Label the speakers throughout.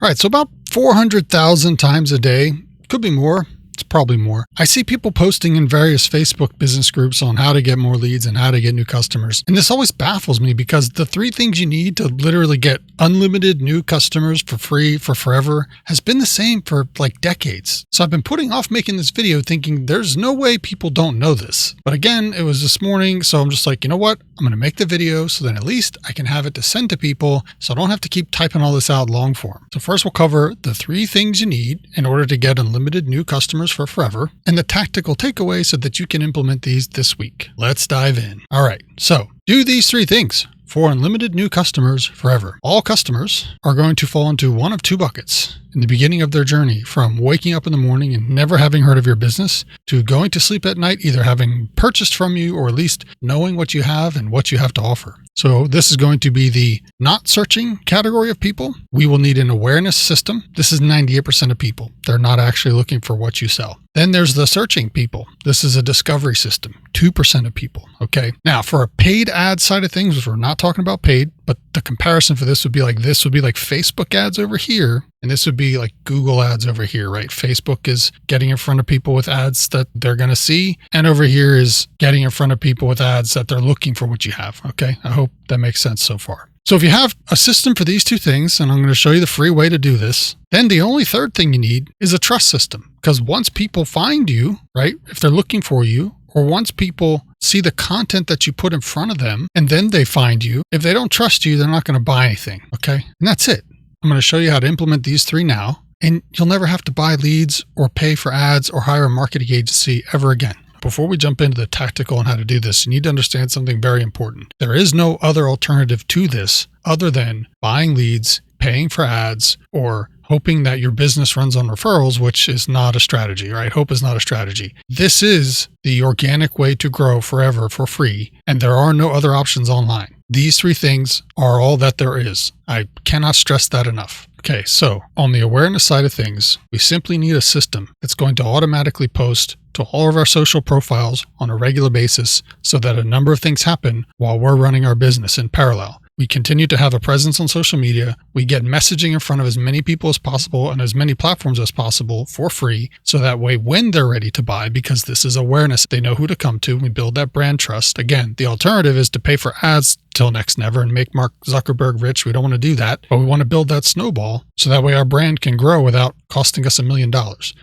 Speaker 1: All right, so about 400,000 times a day, could be more. It's probably more. I see people posting in various Facebook business groups on how to get more leads and how to get new customers. And this always baffles me because the 3 things you need to literally get unlimited new customers for free for forever has been the same for like decades. So I've been putting off making this video thinking there's no way people don't know this. But again, it was this morning. So I'm just like, you know what? I'm going to make the video so then at least I can have it to send to people so I don't have to keep typing all this out long form. So first we'll cover the 3 things you need in order to get unlimited new customers for forever and the tactical takeaways so that you can implement these this week. Let's dive in. All right. So do these 3 things for unlimited new customers forever. All customers are going to fall into one of 2 buckets in the beginning of their journey, from waking up in the morning and never having heard of your business to going to sleep at night, either having purchased from you or at least knowing what you have and what you have to offer. So this is going to be the not searching category of people. We will need an awareness system. This is 98% of people. They're not actually looking for what you sell. Then there's the searching people. This is a discovery system, 2% of people. Okay. Now for a paid ad side of things, which we're not talking about paid, but the comparison for this would be like Facebook ads over here. And this would be like Google ads over here, right? Facebook is getting in front of people with ads that they're going to see. And over here is getting in front of people with ads that they're looking for what you have. Okay. I hope that makes sense so far. So if you have a system for these 2 things, and I'm going to show you the free way to do this, then the only 3rd thing you need is a trust system. Because once people find you, right, if they're looking for you, or once people see the content that you put in front of them, and then they find you, if they don't trust you, they're not going to buy anything. Okay. And that's it. I'm going to show you how to implement these 3 now, and you'll never have to buy leads or pay for ads or hire a marketing agency ever again. Before we jump into the tactical on how to do this, you need to understand something very important. There is no other alternative to this other than buying leads, paying for ads, or hoping that your business runs on referrals, which is not a strategy, right? Hope is not a strategy. This is the organic way to grow forever for free, and there are no other options online. These 3 things are all that there is. I cannot stress that enough. Okay, so on the awareness side of things, we simply need a system that's going to automatically post to all of our social profiles on a regular basis so that a number of things happen while we're running our business in parallel. We continue to have a presence on social media. We get messaging in front of as many people as possible and as many platforms as possible for free. So that way, when they're ready to buy, because this is awareness, they know who to come to. We build that brand trust. Again, the alternative is to pay for ads till next never and make Mark Zuckerberg rich. We don't want to do that, but we want to build that snowball so that way our brand can grow without costing us $1 million.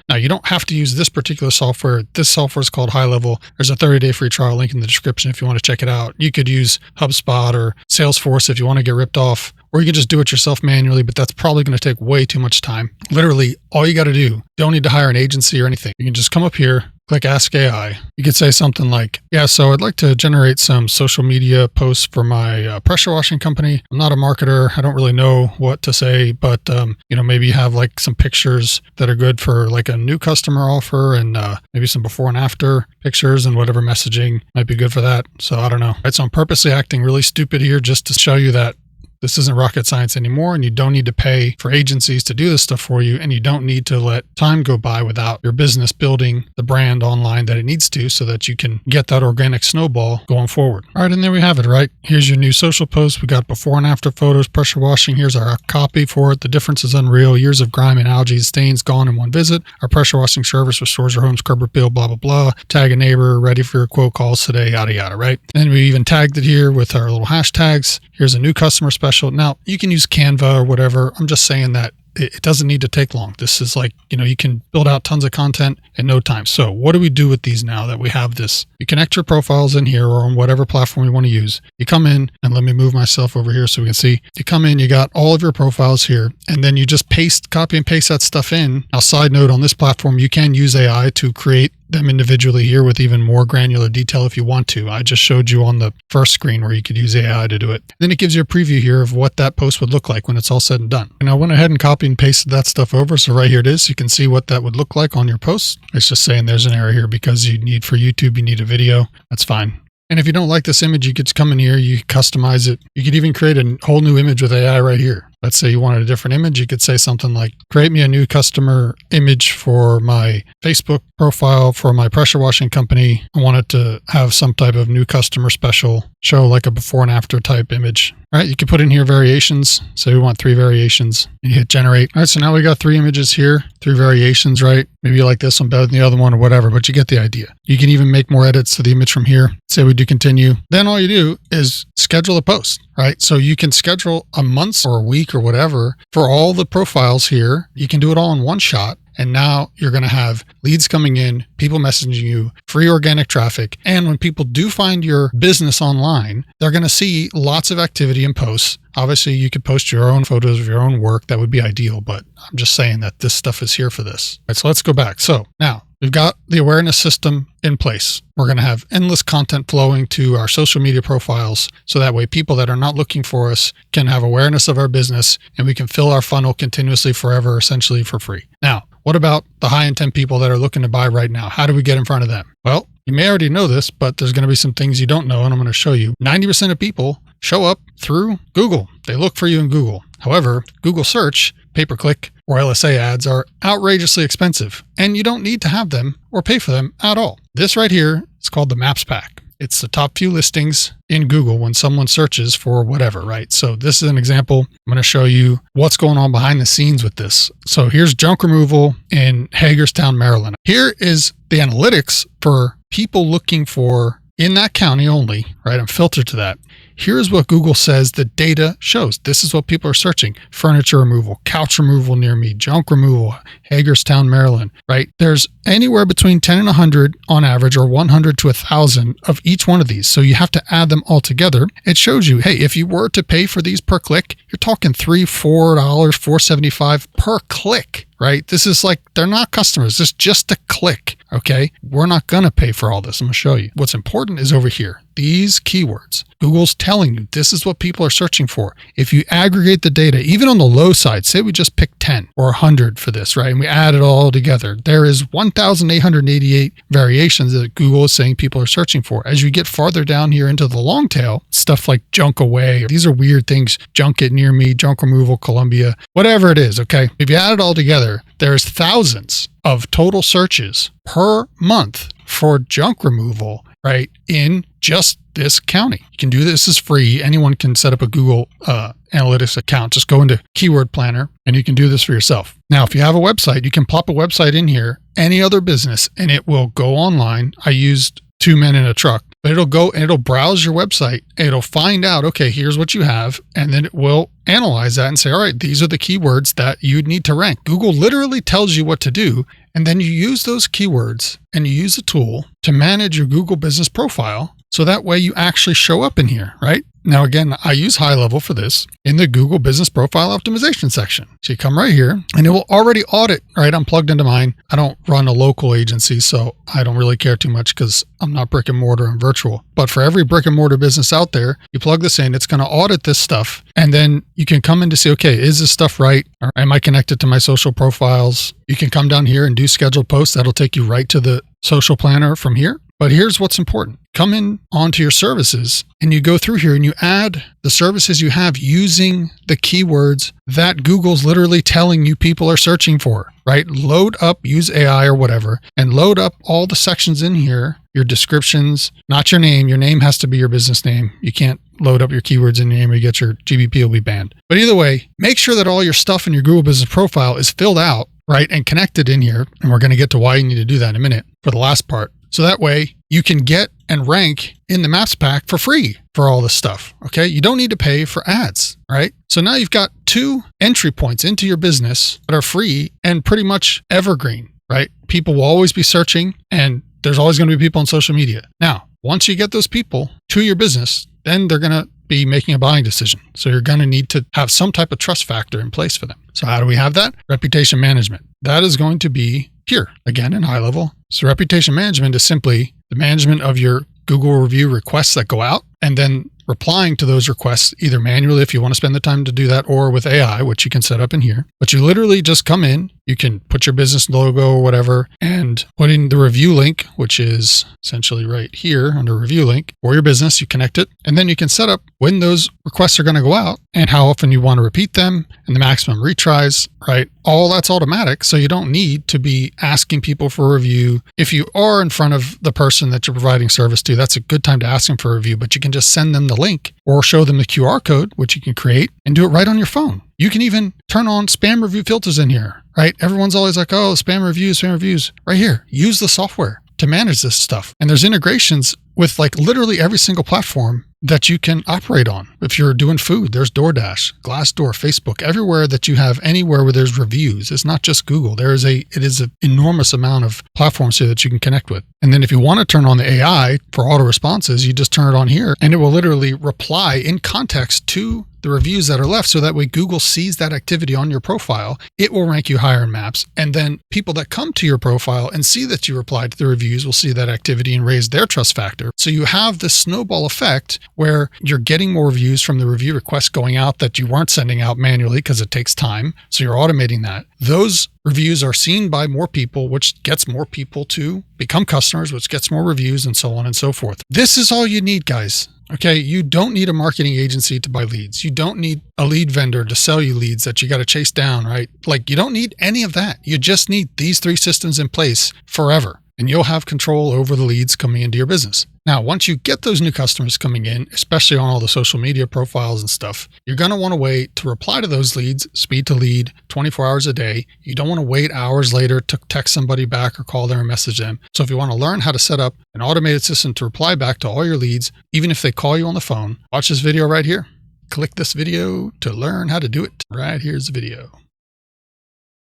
Speaker 1: Now, you don't have to use this particular software. This software is called HighLevel. There's a 30-day free trial link in the description if you want to check it out. You could use HubSpot or Salesforce if you want to get ripped off, or you can just do it yourself manually, but that's probably going to take way too much time. Literally, all you got to do, don't need to hire an agency or anything. You can just come up here, click Ask AI. You could say something like, yeah, so I'd like to generate some social media posts for my pressure washing company. I'm not a marketer. I don't really know what to say, but maybe you have like some pictures that are good for like a new customer offer and maybe some before and after pictures and whatever messaging might be good for that. So I don't know. Right, so I'm purposely acting really stupid here just to show you that this isn't rocket science anymore, and you don't need to pay for agencies to do this stuff for you, and you don't need to let time go by without your business building the brand online that it needs to so that you can get that organic snowball going forward. All right, and there we have it, right? Here's your new social post. We got before and after photos, pressure washing. Here's our copy for it. The difference is unreal. Years of grime and algae and stains gone in one visit. Our pressure washing service restores your home's curb appeal, blah, blah, blah. Tag a neighbor, ready for your quote calls today, yada, yada, right? And we even tagged it here with our little hashtags. Here's a new customer special. Now, you can use Canva or whatever. I'm just saying that it doesn't need to take long. This is like, you can build out tons of content in no time. So what do we do with these now that we have this? You connect your profiles in here or on whatever platform you want to use. You come in, and let me move myself over here so we can see. You come in, you got all of your profiles here, and then you just copy and paste that stuff in. Now, side note, on this platform, you can use AI to create them individually here with even more granular detail if you want to. I just showed you on the first screen where you could use AI to do it. Then it gives you a preview here of what that post would look like when it's all said and done. And I went ahead and copied and pasted that stuff over. So right here it is. You can see what that would look like on your post. It's just saying there's an error here because for YouTube, you need a video. That's fine. And if you don't like this image, you could come in here, you customize it. You could even create a whole new image with AI right here. Let's say you wanted a different image. You could say something like, create me a new customer image for my Facebook profile for my pressure washing company. I want it to have some type of new customer special, show like a before and after type image. All right, you can put in here variations. So we want 3 variations and you hit generate. All right, so now we got 3 images here, 3 variations, right? Maybe you like this one better than the other one or whatever, but you get the idea. You can even make more edits to the image from here. Say we do continue. Then all you do is schedule a post, right? So you can schedule a month or a week or whatever for all the profiles here. You can do it all in one shot. And now you're going to have leads coming in, people messaging you, free organic traffic. And when people do find your business online, they're going to see lots of activity and posts. Obviously, you could post your own photos of your own work. That would be ideal, but I'm just saying that this stuff is here for this. All right, so let's go back. So now we've got the awareness system in place. We're going to have endless content flowing to our social media profiles. So that way people that are not looking for us can have awareness of our business and we can fill our funnel continuously forever, essentially for free. Now, what about the high intent people that are looking to buy right now? How do we get in front of them? Well, you may already know this, but there's going to be some things you don't know, and I'm going to show you. 90% of people show up through Google. They look for you in Google. However, Google search, pay-per-click, or LSA ads are outrageously expensive, and you don't need to have them or pay for them at all. This right here is called the Maps Pack. It's the top few listings in Google when someone searches for whatever, right? So this is an example. I'm going to show you what's going on behind the scenes with this. So here's junk removal in Hagerstown, Maryland. Here is the analytics for people looking for in that county only, right? I'm filtered to that. Here's what Google says the data shows. This is what people are searching. Furniture removal, couch removal near me, junk removal, Hagerstown, Maryland, right? There's anywhere between 10 and 100 on average, or 100 to 1,000 of each one of these. So you have to add them all together. It shows you, hey, if you were to pay for these per click, you're talking $3, $4, $4.75 per click. Right? This is like, they're not customers. It's just a click. Okay. We're not going to pay for all this. I'm going to show you. What's important is over here. These keywords. Google's telling you this is what people are searching for. If you aggregate the data, even on the low side, say we just pick 10 or 100 for this, right? And we add it all together. There is 1,888 variations that Google is saying people are searching for. As you get farther down here into the long tail, stuff like junk away, these are weird things, junk it near me, junk removal, Columbia, whatever it is. Okay. If you add it all together, there's thousands of total searches per month for junk removal, right? In just this county. You can do this is free. Anyone can set up a Google Analytics account. Just go into Keyword Planner and you can do this for yourself. Now, if you have a website, you can plop a website in here, any other business, and it will go online. I used 2 men in a truck, but it'll go and it'll browse your website. It'll find out, okay, here's what you have. And then it will analyze that and say, all right, these are the keywords that you'd need to rank. Google literally tells you what to do. And then you use those keywords and you use a tool to manage your Google business profile. So that way you actually show up in here, right? Now, again, I use HighLevel for this in the Google Business Profile Optimization section. So you come right here and it will already audit, right? I'm plugged into mine. I don't run a local agency, so I don't really care too much because I'm not brick and mortar, I'm virtual. But for every brick and mortar business out there, you plug this in, it's going to audit this stuff. And then you can come in to see, okay, is this stuff right? Or am I connected to my social profiles? You can come down here and do scheduled posts. That'll take you right to the social planner from here. But here's what's important. Come in onto your services and you go through here and you add the services you have using the keywords that Google's literally telling you people are searching for, right? Load up, use AI or whatever, and load up all the sections in here, your descriptions, not your name. Your name has to be your business name. You can't load up your keywords in your name or you get your GBP will be banned. But either way, make sure that all your stuff in your Google Business Profile is filled out, right? And connected in here. And we're going to get to why you need to do that in a minute for the last part. So that way you can get and rank in the Maps Pack for free for all this stuff. Okay. You don't need to pay for ads, right? So now you've got 2 entry points into your business that are free and pretty much evergreen, right? People will always be searching and there's always going to be people on social media. Now, once you get those people to your business, then they're going to be making a buying decision. So you're going to need to have some type of trust factor in place for them. So how do we have that? Reputation management. That is going to be here again in HighLevel. So reputation management is simply the management of your Google review requests that go out. And then replying to those requests either manually if you want to spend the time to do that, or with AI, which you can set up in here. But you literally just come in, you can put your business logo or whatever and put in the review link, which is essentially right here under review link for your business. You connect it, and then you can set up when those requests are going to go out and how often you want to repeat them and the maximum retries, right? All that's automatic. So you don't need to be asking people for a review. If you are in front of the person that you're providing service to, that's a good time to ask them for a review, but you can just send them the link or show them the QR code, which you can create and do it right on your phone. You can even turn on spam review filters in here, right? Everyone's always like, oh, spam reviews. Right here, use the software to manage this stuff. And there's integrations with like literally every single platform that you can operate on. If you're doing food, there's DoorDash, Glassdoor, Facebook, everywhere that you have anywhere where there's reviews. It's not just Google. It is an enormous amount of platforms here that you can connect with. And then if you want to turn on the AI for auto responses, you just turn it on here and it will literally reply in context to the reviews that are left. So that way Google sees that activity on your profile, it will rank you higher in maps. And then people that come to your profile and see that you replied to the reviews will see that activity and raise their trust factor. So you have this snowball effect where you're getting more reviews from the review requests going out that you weren't sending out manually because it takes time. So you're automating that. Those reviews are seen by more people, which gets more people to become customers, which gets more reviews, and so on and so forth. This is all you need, guys. Okay, you don't need a marketing agency to buy leads. You don't need a lead vendor to sell you leads that you got to chase down, right? Like, you don't need any of that. You just need these 3 systems in place forever, and you'll have control over the leads coming into your business. Now, once you get those new customers coming in, especially on all the social media profiles and stuff, you're going to want to wait to reply to those leads, speed to lead, 24 hours a day. You don't want to wait hours later to text somebody back or call them or message them. So if you want to learn how to set up an automated system to reply back to all your leads, even if they call you on the phone, watch this video right here. Click this video to learn how to do it. Right here's the video.